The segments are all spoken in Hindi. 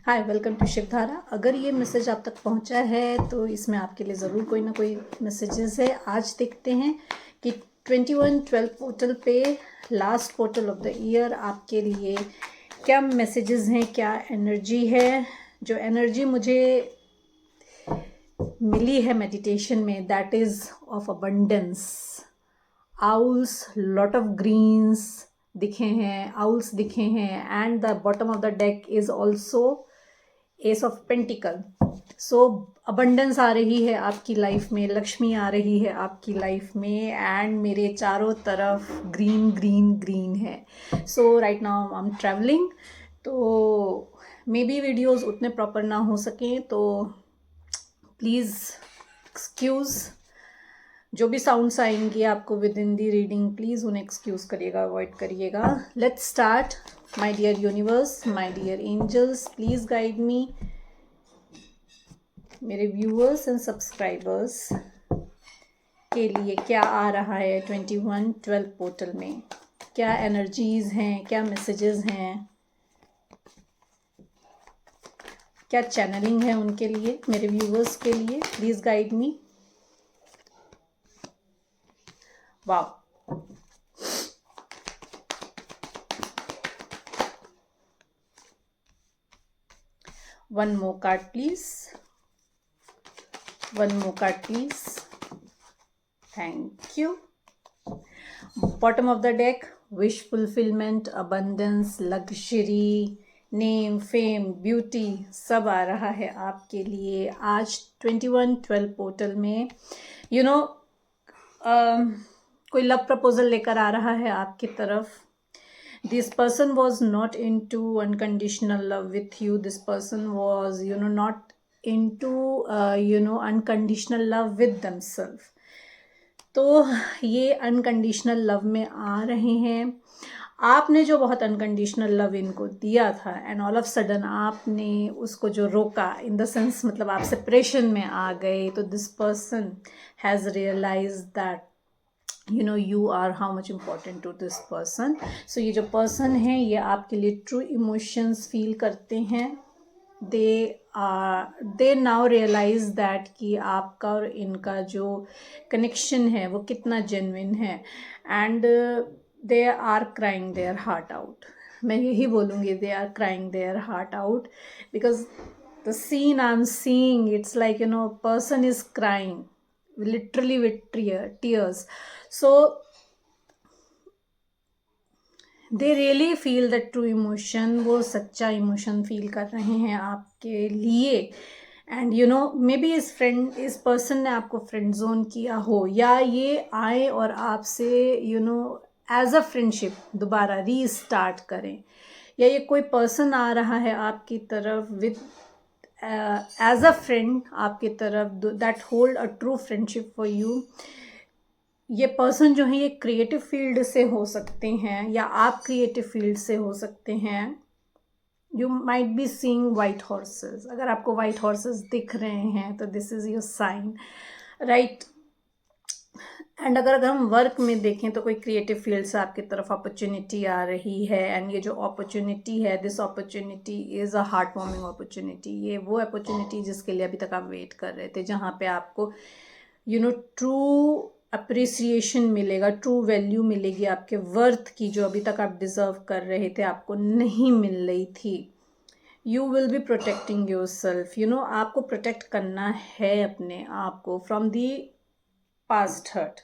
Hi, welcome to Shivdhara. अगर ये मैसेज आप तक पहुंचा है तो इसमें आपके लिए ज़रूर कोई ना कोई मैसेजेस है। आज देखते हैं कि 21/12 पोर्टल पे last portal of the year आपके लिए क्या मैसेजेस हैं, क्या एनर्जी है। जो एनर्जी मुझे मिली है मेडिटेशन में, that is of abundance. Owls, lot of greens दिखे हैं, आउल्स दिखे हैं, and the bottom of the deck is also ace of pentacle. So abundance आ रही है आपकी लाइफ में, लक्ष्मी आ रही है आपकी लाइफ में, एंड मेरे चारों तरफ ग्रीन ग्रीन ग्रीन है। So right now I am travelling, तो मे बी वीडियोज़ उतने प्रॉपर ना हो सकें, तो प्लीज़ एक्सक्यूज़। जो भी साउंड्स आएंगे आपको within the reading, please उन्हें एक्सक्यूज़ करिएगा, अवॉइड करिएगा। Let's start. My dear universe, my dear angels, please guide me. मेरे व्यूअर्स एंड सब्सक्राइबर्स के लिए क्या आ रहा है 21/12 पोर्टल में, क्या एनर्जीज़ हैं, क्या मैसेजेस हैं, क्या चैनलिंग है उनके लिए, मेरे व्यूअर्स के लिए। प्लीज़ गाइड मी। वाह, one more card please, one more card please. Thank you. Bottom of the deck, wish fulfillment, abundance, luxury, name, fame, beauty, सब आ रहा है आपके लिए आज 21/12 पोर्टल में। यू नो कोई लव प्रपोजल लेकर आ रहा है आपकी तरफ। This person was not into unconditional love with you. This person was not into unconditional love with themselves. तो ये अनकंडीशनल लव में आ रहे हैं। आपने जो बहुत अनकंडीशनल लव इनको दिया था, एंड ऑल ऑफ सडन आपने उसको जो रोका, इन द सेंस मतलब आप सेपरेशन में आ गए, तो this person has realise that you are how much important to this person. So ये जो person है ये आपके लिए true emotions feel करते हैं। they now realize that कि आपका और इनका जो connection है वो कितना genuine है, and they are crying their heart out. मैं यही बोलूँगी, they are crying their heart out, because the scene I'm seeing, it's like a person is crying literally with tears. So they really feel that true emotion, वो सच्चा इमोशन फील कर रहे हैं आपके लिए। एंड मे बी इस पर्सन ने आपको फ्रेंड जोन किया हो, या ये आए और आपसे एज अ फ्रेंडशिप दोबारा रीस्टार्ट करें, या ये कोई पर्सन आ रहा है आपकी तरफ विद एज अ फ्रेंड आपकी तरफ, that hold a true friendship for you. ये पर्सन जो है ये क्रिएटिव फील्ड से हो सकते हैं, या आप क्रिएटिव फील्ड से हो सकते हैं। You might be seeing white horses. अगर आपको वाइट हॉर्सेस दिख रहे हैं तो this is your sign, right. And अगर हम वर्क में देखें तो कोई क्रिएटिव फील्ड से आपकी तरफ अपॉर्चुनिटी आ रही है, एंड ये जो अपॉर्चुनिटी है, this opportunity is a heart warming opportunity. ये वो अपॉर्चुनिटी जिसके लिए अभी तक आप वेट कर रहे थे, जहाँ पे आपको ट्रू अप्रिसिएशन मिलेगा, ट्रू वैल्यू मिलेगी आपके वर्थ की, जो अभी तक आप डिज़र्व कर रहे थे, आपको नहीं मिल रही थी। You will be protecting your self. आपको प्रोटेक्ट करना है अपने आप को फ्रॉम दी पास्ट हर्ट।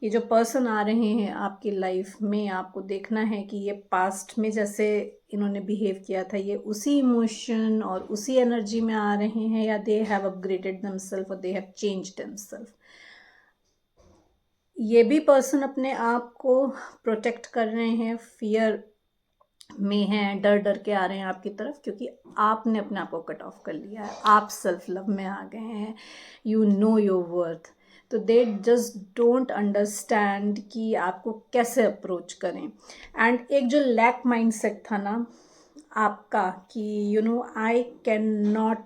ये जो पर्सन आ रहे हैं आपकी लाइफ में, आपको देखना है कि ये पास्ट में जैसे इन्होंने बिहेव किया था, ये उसी इमोशन और उसी एनर्जी में आ रहे हैं, या दे हैव अपग्रेडेड देमसेल्फ और दे हैव चेंज्ड देमसेल्फ। ये भी पर्सन अपने आप को प्रोटेक्ट कर रहे हैं, फियर में हैं, डर डर के आ रहे हैं आपकी तरफ, क्योंकि आपने अपने आप को कट ऑफ कर लिया है, आप सेल्फ लव में आ गए हैं, यू नो योर वर्थ। तो दे जस्ट डोंट अंडरस्टैंड कि आपको कैसे अप्रोच करें। एंड एक जो लैक माइंडसेट था ना आपका, कि आई कैन नॉट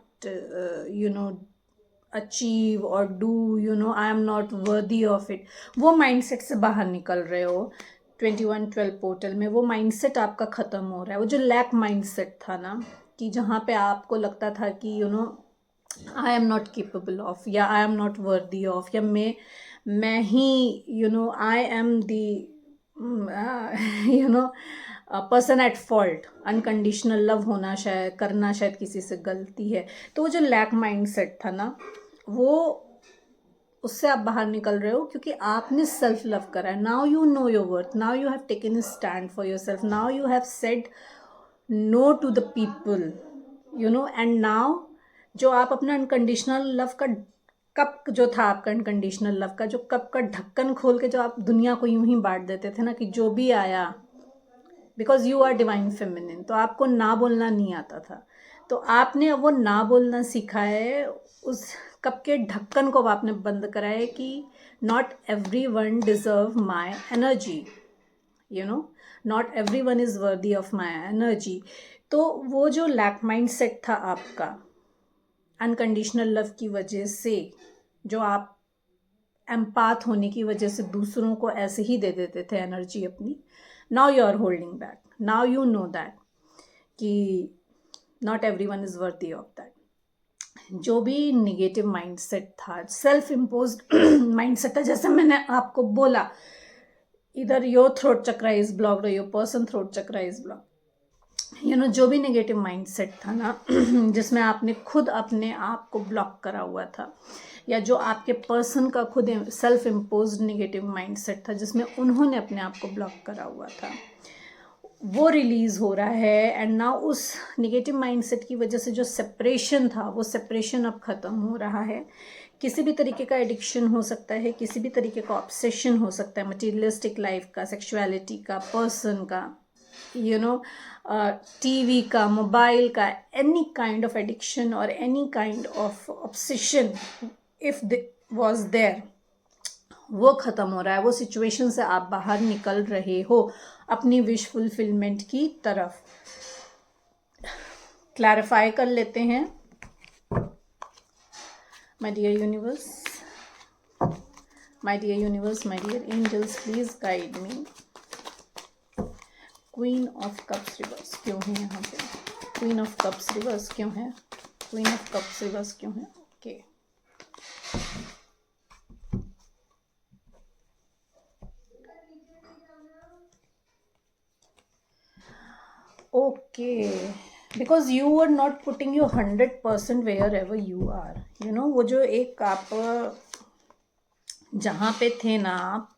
अचीव और do, I am not worthy of it, वो माइंडसेट से बाहर निकल रहे हो 21/12 पोर्टल में। वो माइंडसेट आपका ख़त्म हो रहा है। वो जो लैक माइंडसेट था ना, कि जहाँ पे आपको लगता था कि I am not capable of, या I am not worthy of, या मैं ही I am the person at fault, unconditional love होना शायद करना शायद किसी से गलती है। तो वो जो लैक माइंड सेट था ना, वो उससे आप बाहर निकल रहे हो क्योंकि आपने सेल्फ लव करा है। Now you know your worth, now you have taken a stand for yourself, now you have said no to the people, and now जो आप अपना अनकंडीशनल लव का कप जो था, आपका अनकंडीशनल लव का जो कप का ढक्कन खोल के जो आप दुनिया को यूं ही बांट देते थे ना कि जो भी आया, because you are divine feminine, तो आपको ना बोलना नहीं आता था। तो आपने अब वो ना बोलना सीखा है, उस कप के ढक्कन को आपने बंद करा है कि not every one deserve my energy, not every one is worthy of my energy. तो वो जो लैक माइंड सेट था आपका अनकंडीशनल लव की वजह से, जो आप एम्पाथ होने की वजह से दूसरों को ऐसे ही दे देते थे एनर्जी अपनी, now you are holding back, now you know that कि not every one is worthy of that. जो भी निगेटिव माइंडसेट था, सेल्फ इम्पोज्ड माइंडसेट था, जैसे मैंने आपको बोला, इधर your throat chakra is blocked और your person throat chakra is blocked, जो भी नेगेटिव माइंडसेट था ना जिसमें आपने खुद अपने आप को ब्लॉक करा हुआ था, या जो आपके पर्सन का खुद सेल्फ इम्पोज्ड नेगेटिव माइंडसेट था जिसमें उन्होंने अपने आप को ब्लॉक करा हुआ था, वो रिलीज़ हो रहा है। एंड नाउ उस नेगेटिव माइंडसेट की वजह से जो सेपरेशन था, वो सेपरेशन अब ख़त्म हो रहा है। किसी भी तरीके का एडिक्शन हो सकता है, किसी भी तरीके का ऑब्सेशन हो सकता है, मटीरियलिस्टिक लाइफ का, सेक्सुअलिटी का, पर्सन का, टीवी का, मोबाइल का, एनी काइंड ऑफ एडिक्शन और any kind of obsession if was there, वो ख़त्म हो रहा है। वो सिचुएशन से आप बाहर निकल रहे हो अपनी विश फुलफिलमेंट की तरफ। क्लैरिफाई कर लेते हैं my dear universe, my dear universe, my dear angels, please guide me. Queen of cups reverse क्यों है यहाँ पे? क्वीन ऑफ कप्स रिवर्स क्यों है? क्वीन ऑफ कप्स रिवर्स क्यों है? Okay, okay, because you are not putting you 100% wherever you are, वो जो एक आप जहाँ पे थे ना, आप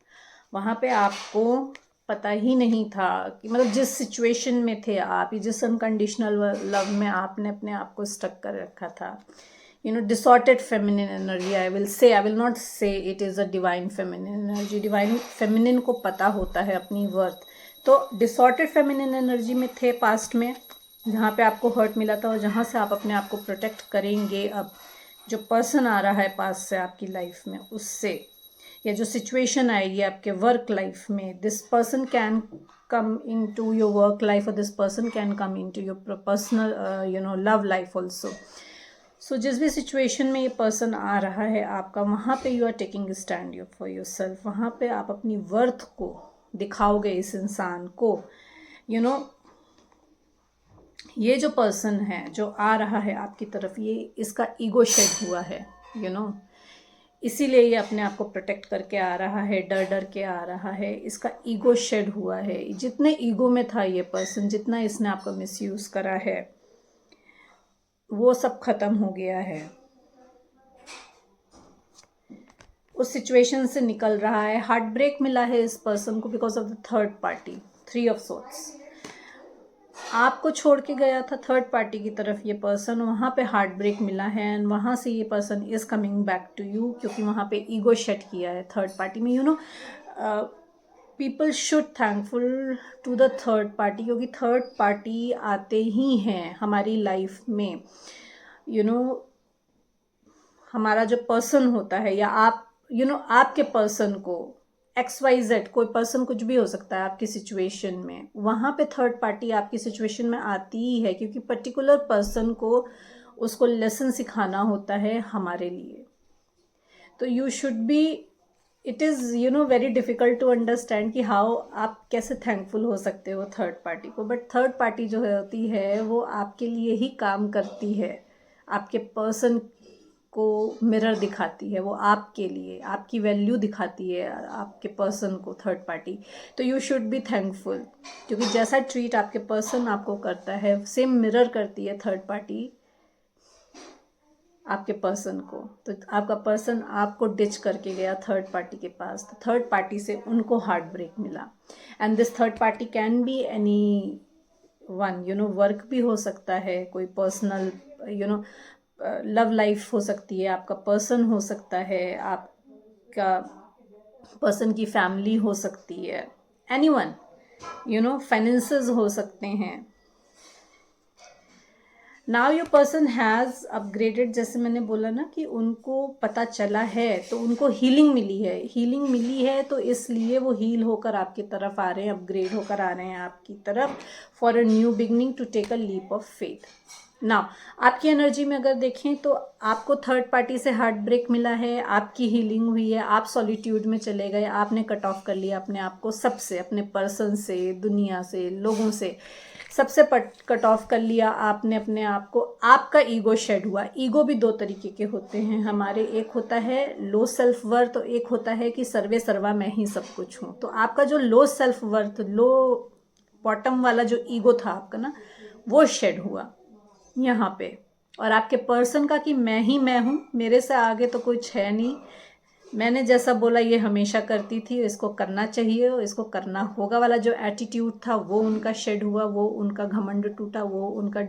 वहाँ पे आपको पता ही नहीं था कि मतलब जिस सिचुएशन में थे आप, जिस अनकंडीशनल लव में आपने अपने आप को स्टक कर रखा था, distorted feminine energy, I will not say it is a divine feminine energy. Divine feminine को पता होता है अपनी वर्थ। तो डिसॉर्टेड फेमिनिन एनर्जी में थे पास्ट में, जहाँ पे आपको हर्ट मिला था और जहाँ से आप अपने आप को प्रोटेक्ट करेंगे। अब जो पर्सन आ रहा है पास्ट से आपकी लाइफ में, उससे, या जो सिचुएशन आएगी आपके वर्क लाइफ में, this person can come into your work life और this person can come into your personal love life also. So जिस भी सिचुएशन में ये पर्सन आ रहा है आपका, वहाँ पे you are taking stand you for yourself. वहाँ पे आप अपनी वर्थ को दिखाओगे इस इंसान को। ये जो पर्सन है जो आ रहा है आपकी तरफ, ये इसका ईगो शेड हुआ है, इसीलिए ये अपने आप को प्रोटेक्ट करके आ रहा है, डर डर के आ रहा है। इसका ईगो शेड हुआ है। जितने ईगो में था ये पर्सन, जितना इसने आपका मिसयूज़ करा है, वो सब खत्म हो गया है। उस सिचुएशन से निकल रहा है। हार्ट ब्रेक मिला है इस पर्सन को because of the third party, 3 of sorts. आपको छोड़ के गया था थर्ड पार्टी की तरफ ये पर्सन, वहाँ पे हार्ट ब्रेक मिला है एंड वहाँ से ये person is coming back to you, क्योंकि वहाँ पे ईगो शेड किया है थर्ड पार्टी में। People should thankful to the third party, क्योंकि थर्ड पार्टी आते ही हैं हमारी लाइफ में। हमारा जो पर्सन होता है, या आप आपके पर्सन को, XYZ कोई पर्सन कुछ भी हो सकता है आपकी सिचुएशन में, वहाँ पे थर्ड पार्टी आपकी सिचुएशन में आती ही है, क्योंकि पर्टिकुलर पर्सन को उसको लेसन सिखाना होता है हमारे लिए। तो you should be it is very difficult to understand कि हाउ आप कैसे थैंकफुल हो सकते हो थर्ड पार्टी को, बट थर्ड पार्टी जो होती है वो आपके लिए ही काम करती है, आपके पर्सन को मिरर दिखाती है, वो आपके लिए आपकी वैल्यू दिखाती है आपके पर्सन को, थर्ड पार्टी। तो यू शुड बी थैंकफुल, क्योंकि जैसा ट्रीट आपके पर्सन आपको करता है सेम मिरर करती है थर्ड पार्टी आपके पर्सन को। तो आपका पर्सन आपको डिच करके गया थर्ड पार्टी के पास, तो थर्ड पार्टी से उनको हार्ट ब्रेक मिला। And this third party can be any one, work भी हो सकता है, कोई पर्सनल लव लाइफ हो सकती है, आपका पर्सन हो सकता है, आपका पर्सन की फैमिली हो सकती है, एनीवन, फाइनेंसेस हो सकते हैं। Now your person has upgraded, जैसे मैंने बोला ना कि उनको पता चला है, तो उनको हीलिंग मिली है, तो इसलिए वो हील होकर आपकी तरफ आ रहे हैं, अपग्रेड होकर आ रहे हैं आपकी तरफ for a new beginning, to take a leap of faith. Now आपकी एनर्जी में अगर देखें तो आपको थर्ड पार्टी से हार्ट ब्रेक मिला है, आपकी हीलिंग हुई है, आप सॉलिट्यूड में चले गए, आपने कट ऑफ कर लिया अपने आप को सबसे, अपने पर्सन से, दुनिया से, लोगों से, सबसे कट ऑफ कर लिया आपने अपने आप को। आपका ईगो शेड हुआ। ईगो भी दो तरीके के होते हैं हमारे, एक होता है लो सेल्फ वर्थ, और एक होता है कि सर्वे सर्वा मैं ही सब कुछ हूँ। तो आपका जो लो सेल्फ वर्थ, लो बॉटम वाला जो ईगो था आपका ना, वो शेड हुआ यहाँ पे। और आपके पर्सन का कि मैं ही मैं हूँ, मेरे से आगे तो कुछ है नहीं, मैंने जैसा बोला ये हमेशा करती थी, इसको करना चाहिए, इसको करना होगा वाला जो एटीट्यूड था वो उनका शेड हुआ, वो उनका घमंड टूटा, वो उनका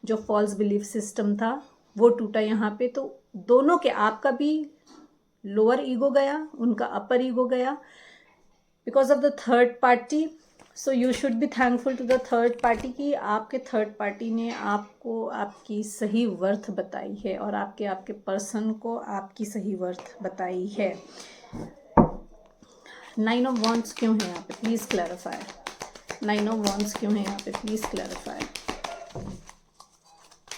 जो फॉल्स बिलीफ सिस्टम था वो टूटा यहाँ पे। तो दोनों के, आपका भी लोअर ईगो गया, उनका अपर ईगो गया, because of the third party. So you should be thankful to the third party कि आपके थर्ड पार्टी ने आपको आपकी सही वर्थ बताई है, और आपके पर्सन को आपकी सही वर्थ बताई है। 9 ऑफ वॉन्ड्स क्यों है यहाँ पे, प्लीज़ क्लैरिफाई। 9 ऑफ वॉन्ड्स क्यों है यहाँ पे, प्लीज़ क्लैरिफाई।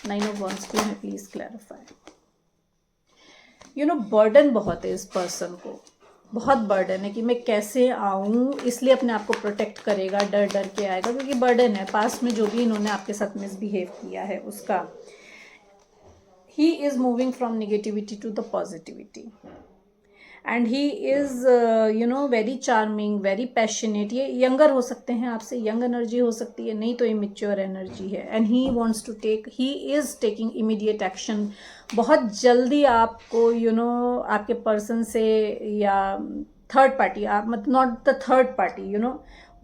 9 ऑफ वॉन्ड्स क्यों है, प्लीज़ क्लैरिफाई। बर्डन बहुत है इस पर्सन को, बहुत बर्डन है कि मैं कैसे आऊँ, इसलिए अपने आप को प्रोटेक्ट करेगा, डर डर के आएगा, क्योंकि बर्डन है पास्ट में जो भी इन्होंने आपके साथ मिसबिहेव किया है उसका। He is moving from negativity to the positivity, and he is very charming, very passionate. ये यंगर हो सकते हैं आपसे, यंग एनर्जी हो सकती है, नहीं तो इमेच्योर एनर्जी है। And he wants to take, he is taking immediate action. बहुत जल्दी आपको आपके पर्सन से या थर्ड पार्टी, आप मतलब not the third party,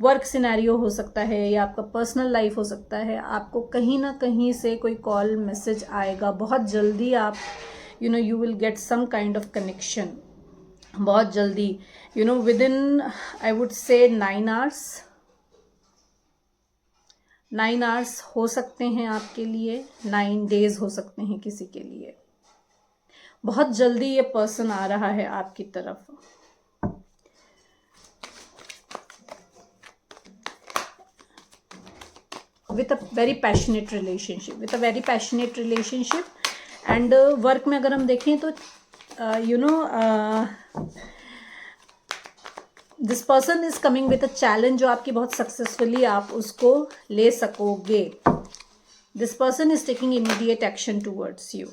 work scenario हो सकता है या आपका पर्सनल लाइफ हो सकता है, आपको कहीं ना कहीं से कोई कॉल मैसेज आएगा बहुत जल्दी। आप you will get some kind of connection बहुत जल्दी, with in I would say 9 hours. 9 hours हो सकते हैं आपके लिए, 9 डेज हो सकते हैं किसी के लिए। बहुत जल्दी ये पर्सन आ रहा है आपकी तरफ। With a very passionate relationship, and work में अगर हम देखें तो this person is coming with a challenge, जो आपकी बहुत सक्सेसफुली आप उसको ले सकोगे। This person is taking immediate action towards you.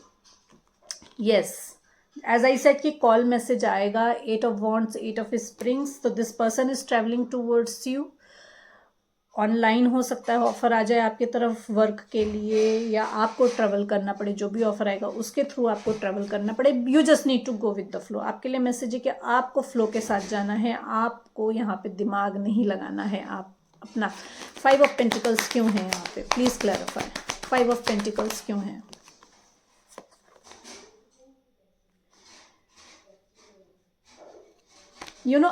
Yes, as I said कि कॉल मैसेज आएगा, 8 ऑफ वॉन्ड्स, 8 ऑफ स्प्रिंग्स। तो this person is travelling towards you. Online हो सकता है ऑफर आ जाए आपकी तरफ वर्क के लिए, या आपको ट्रैवल करना पड़े, जो भी ऑफर आएगा उसके थ्रू आपको ट्रैवल करना पड़े। You just need to go with the flow. आपके लिए मैसेज है कि आपको फ्लो के साथ जाना है, आपको यहाँ पे दिमाग नहीं लगाना है। आप अपना 5 ऑफ पेंटिकल्स क्यों है यहाँ पे, प्लीज़ क्लैरिफाई। 5 ऑफ पेंटिकल्स क्यों है?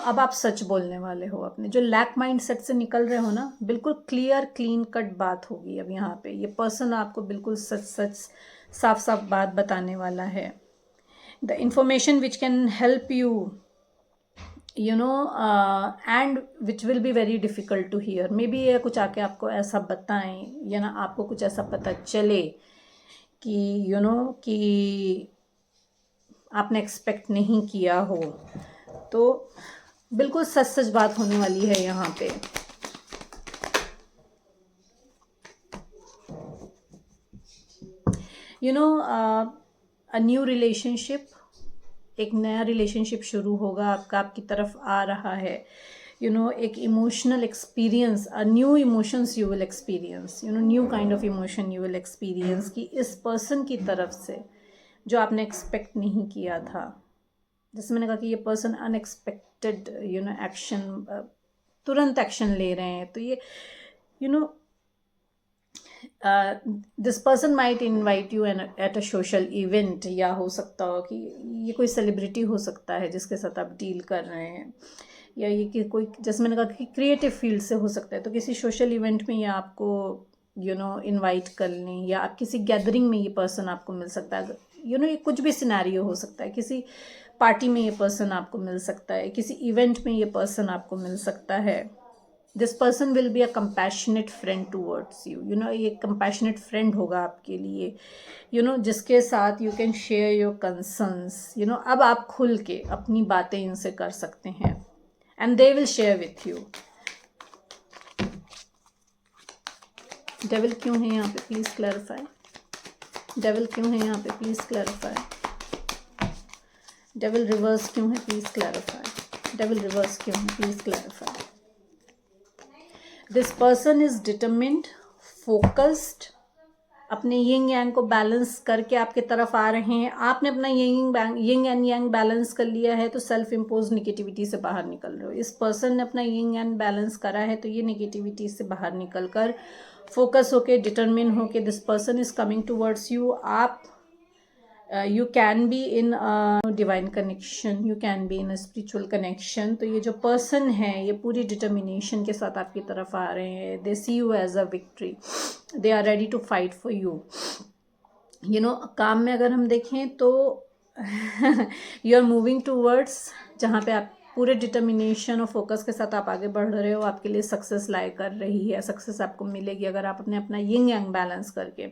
अब आप सच बोलने वाले हो, अपने जो लैक माइंड सेट से निकल रहे हो ना, बिल्कुल क्लियर क्लीन कट बात होगी अब यहाँ पे। ये पर्सन आपको बिल्कुल सच साफ साफ बात बताने वाला है। The information which can help you and which will be very difficult to hear. Maybe ये कुछ आके आपको ऐसा बताएं, या ना आपको कुछ ऐसा पता चले कि कि आपने एक्सपेक्ट नहीं किया हो। तो बिल्कुल सच सच बात होने वाली है यहाँ पे। अ न्यू रिलेशनशिप, एक नया रिलेशनशिप शुरू होगा आपका, आपकी तरफ आ रहा है। एक emotional experience, new emotions you will experience, new kind of emotion you will experience कि इस पर्सन की तरफ से जो आपने एक्सपेक्ट नहीं किया था। जैसे मैंने कहा कि ये पर्सन अनएक्सपेक्टेड एक्शन, तुरंत एक्शन ले रहे हैं। तो ये this person might invite you at a social event, या हो सकता हो कि ये कोई सेलिब्रिटी हो सकता है जिसके साथ आप डील कर रहे हैं, या ये कि कोई, जैसे मैंने कहा कि क्रिएटिव फील्ड से हो सकता है। तो किसी सोशल इवेंट में ये आपको इनवाइट कर लें, या आप किसी गैदरिंग में ये पर्सन आपको मिल सकता है। ये कुछ भी सिनेरियो हो सकता है। किसी पार्टी में ये पर्सन आपको मिल सकता है, किसी इवेंट में ये पर्सन आपको मिल सकता है। This person will be a compassionate friend towards you, ये कंपैशनेट फ्रेंड होगा आपके लिए, जिसके साथ you can share your concerns. अब आप खुल के अपनी बातें इनसे कर सकते हैं, and they will share with you. Devil क्यों है यहाँ पे, प्लीज क्लैरिफाई। डेविल क्यों है यहाँ पे, प्लीज क्लैरिफाई। डेविल रिवर्स क्यों है, प्लीज क्लैरिफाई। डेविल रिवर्स क्यों है, please clarify. This person is determined, focused, अपने यिंग यांग को बैलेंस करके आपके तरफ आ रहे हैं। आपने अपना यिंग एंड यांग बैलेंस कर लिया है, तो सेल्फ इम्पोज निगेटिविटी से बाहर निकल रहे हो। इस पर्सन ने अपना यिंग एंड बैलेंस करा है, तो ये निगेटिविटी से बाहर निकल कर फोकस होके, डिटरमिन होके, this person is coming towards you. आप you can be in divine connection, you can be in a spiritual connection. तो ये जो पर्सन है ये पूरी डिटर्मिनेशन के साथ आपकी तरफ आ रहे हैं। They see you as a victory, they are ready to fight for you. काम में अगर हम देखें तो यू आर मूविंग टूवर्ड्स, जहाँ पे आप पूरे डिटर्मिनेशन और फोकस के साथ आप आगे बढ़ रहे हो। आपके लिए सक्सेस लाई कर रही है, सक्सेस आपको मिलेगी अगर आप अपना यिंग यांग बैलेंस करके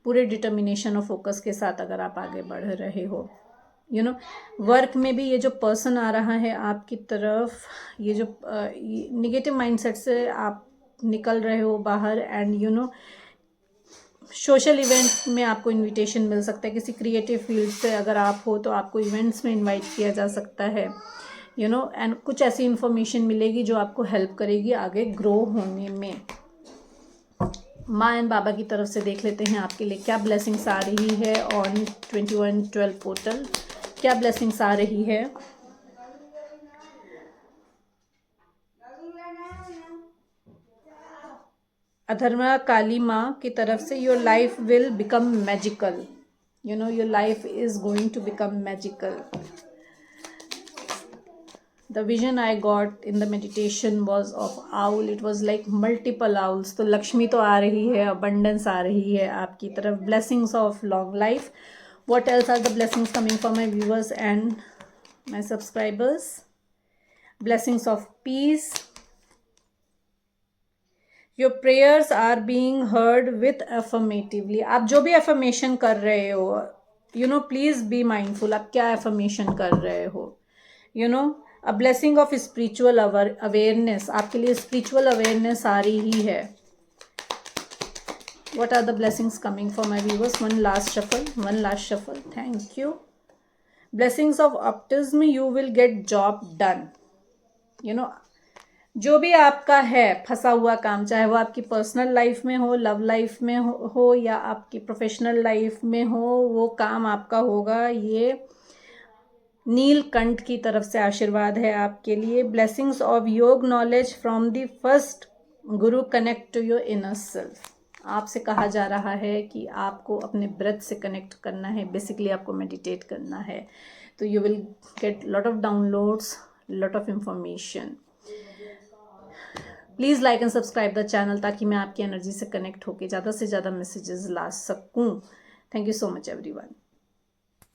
पूरे डिटर्मिनेशन और फोकस के साथ अगर आप आगे बढ़ रहे हो। वर्क में भी ये जो पर्सन आ रहा है आपकी तरफ, ये जो निगेटिव माइंडसेट से आप निकल रहे हो बाहर, एंड सोशल इवेंट में आपको इनविटेशन मिल सकता है। किसी क्रिएटिव फील्ड से अगर आप हो तो आपको इवेंट्स में इनवाइट किया जा सकता है, एंड कुछ ऐसी इन्फॉर्मेशन मिलेगी जो आपको हेल्प करेगी आगे ग्रो होने में। माँ एंड बाबा की तरफ से देख लेते हैं आपके लिए क्या ब्लेसिंग्स आ रही है ऑन 21/12 पोर्टल। क्या ब्लेसिंग्स आ रही है। अधर्मा काली माँ की तरफ से your life will become magical, your life is going to become magical. The vision I got in the meditation was of owl. It was like multiple owls. तो लक्ष्मी तो आ रही है, abundance आ रही है आपकी तरफ, blessings of long life. What else are the blessings coming for my viewers and my subscribers? Blessings of peace. Your prayers are being heard with affirmatively. आप जो भी affirmation कर रहे हो, please be mindful. आप क्या affirmation कर रहे हो, a blessing of spiritual awareness, आपके लिए स्पिरिचुअल अवेयरनेस आ रही है। What are the blessings coming for my viewers. One last shuffle, thank you. Blessings of optimism, you will get job done. जो भी आपका है फंसा हुआ काम, चाहे वो आपकी पर्सनल लाइफ में हो, लव लाइफ में हो या आपकी प्रोफेशनल लाइफ में हो, वो काम आपका होगा। ये नीलकंठ की तरफ से आशीर्वाद है आपके लिए। Blessings of yog knowledge from the first guru, connect to your inner self. आपसे कहा जा रहा है कि आपको अपने ब्रेथ से कनेक्ट करना है, बेसिकली आपको मेडिटेट करना है। तो you will get lot of downloads, lot of information. Please like and subscribe the channel ताकि मैं आपकी एनर्जी से कनेक्ट होकर ज़्यादा से ज़्यादा मैसेजेस ला सकूँ। Thank you so much everyone.